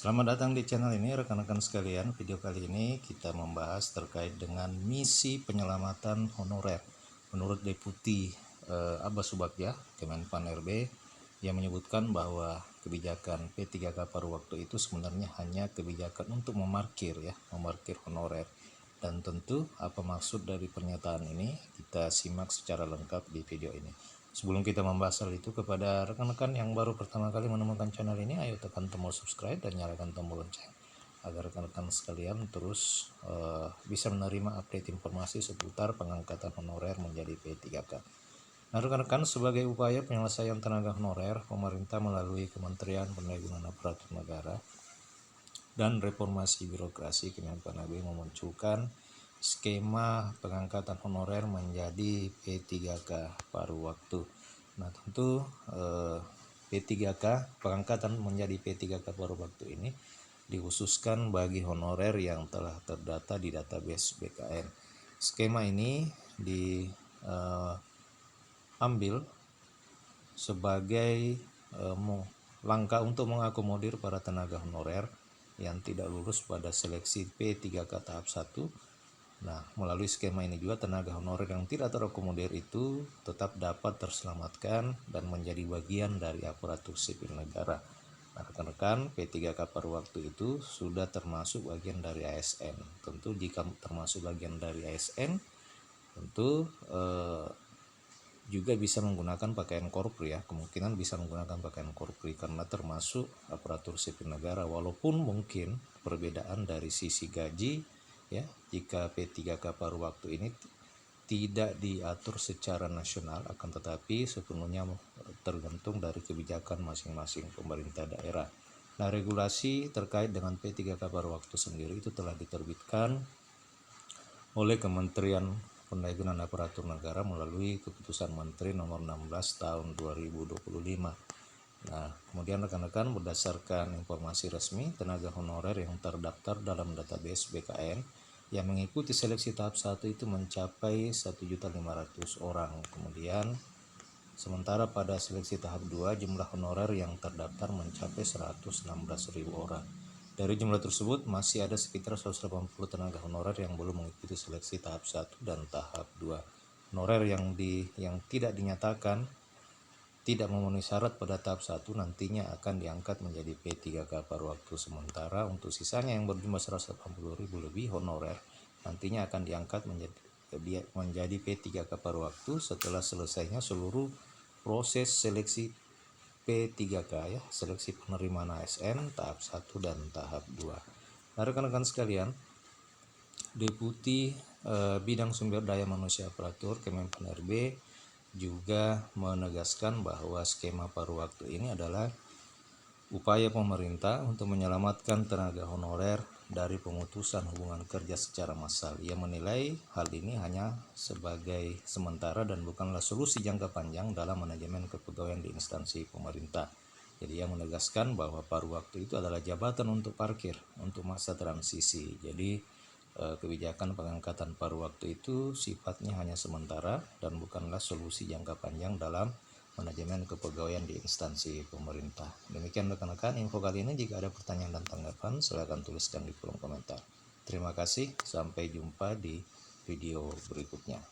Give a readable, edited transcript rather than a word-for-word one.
Selamat datang di channel ini rekan-rekan sekalian. Video kali ini kita membahas terkait dengan misi penyelamatan honorer menurut Deputi Abbas Subagja Kemenpan RB yang menyebutkan bahwa kebijakan P3K paruh waktu itu sebenarnya hanya kebijakan untuk memarkir honorer. Dan tentu apa maksud dari pernyataan ini kita simak secara lengkap di video ini. Sebelum kita membahas hal itu, kepada rekan-rekan yang baru pertama kali menemukan channel ini, ayo tekan tombol subscribe dan nyalakan tombol lonceng agar rekan-rekan sekalian terus bisa menerima update informasi seputar pengangkatan honorer menjadi P3K. Nah, rekan-rekan, sebagai upaya penyelesaian tenaga honorer, pemerintah melalui Kementerian Pendayagunaan Aparatur Negara dan Reformasi Birokrasi Kemenpan RB memunculkan skema pengangkatan honorer menjadi P3K paruh waktu. Nah, tentu P3K pengangkatan menjadi P3K paruh waktu ini dikhususkan bagi honorer yang telah terdata di database BKN. Skema ini diambil sebagai langkah untuk mengakomodir para tenaga honorer yang tidak lulus pada seleksi P3K tahap 1. Nah, melalui skema ini juga tenaga honorer yang tidak terakomodir itu tetap dapat terselamatkan dan menjadi bagian dari aparatur sipil negara. Nah, rekan-rekan, P3K paruh waktu itu sudah termasuk bagian dari ASN. Tentu jika termasuk bagian dari ASN, tentu juga bisa menggunakan pakaian korpri ya. Kemungkinan bisa menggunakan pakaian korpri karena termasuk aparatur sipil negara, walaupun mungkin perbedaan dari sisi gaji ya, jika P3K paruh waktu ini tidak diatur secara nasional, akan tetapi sepenuhnya tergantung dari kebijakan masing-masing pemerintah daerah. Nah, regulasi terkait dengan P3K paruh waktu sendiri itu telah diterbitkan oleh Kementerian Pendayagunaan Aparatur Negara melalui Keputusan Menteri Nomor 16 Tahun 2025. Nah, kemudian rekan-rekan, berdasarkan informasi resmi, tenaga honorer yang terdaftar dalam database BKN yang mengikuti seleksi tahap 1 itu mencapai 1.500 orang. Kemudian sementara pada seleksi tahap 2 jumlah honorer yang terdaftar mencapai 116.000 orang. Dari jumlah tersebut masih ada sekitar 180 tenaga honorer yang belum mengikuti seleksi tahap 1 dan tahap 2. Honorer yang tidak dinyatakan tidak memenuhi syarat pada tahap 1 nantinya akan diangkat menjadi P3K paruh waktu sementara. Untuk sisanya yang berjumlah 180.000 lebih honorer nantinya akan diangkat menjadi P3K paruh waktu setelah selesainya seluruh proses seleksi P3K ya, seleksi penerimaan ASN tahap 1 dan tahap 2. Nah, rekan-rekan sekalian, Deputi Bidang Sumber Daya Manusia Aparatur Kemenpan RB juga menegaskan bahwa skema paruh waktu ini adalah upaya pemerintah untuk menyelamatkan tenaga honorer dari pemutusan hubungan kerja secara massal. Ia menilai hal ini hanya sebagai sementara dan bukanlah solusi jangka panjang dalam manajemen kepegawaian di instansi pemerintah. Jadi ia menegaskan bahwa paruh waktu itu adalah jabatan untuk parkir untuk masa transisi. Jadi kebijakan pengangkatan paruh waktu itu sifatnya hanya sementara dan bukanlah solusi jangka panjang dalam manajemen kepegawaian di instansi pemerintah. Demikian rekan-rekan info kali ini. Jika ada pertanyaan dan tanggapan, silakan tuliskan di kolom komentar. Terima kasih, sampai jumpa di video berikutnya.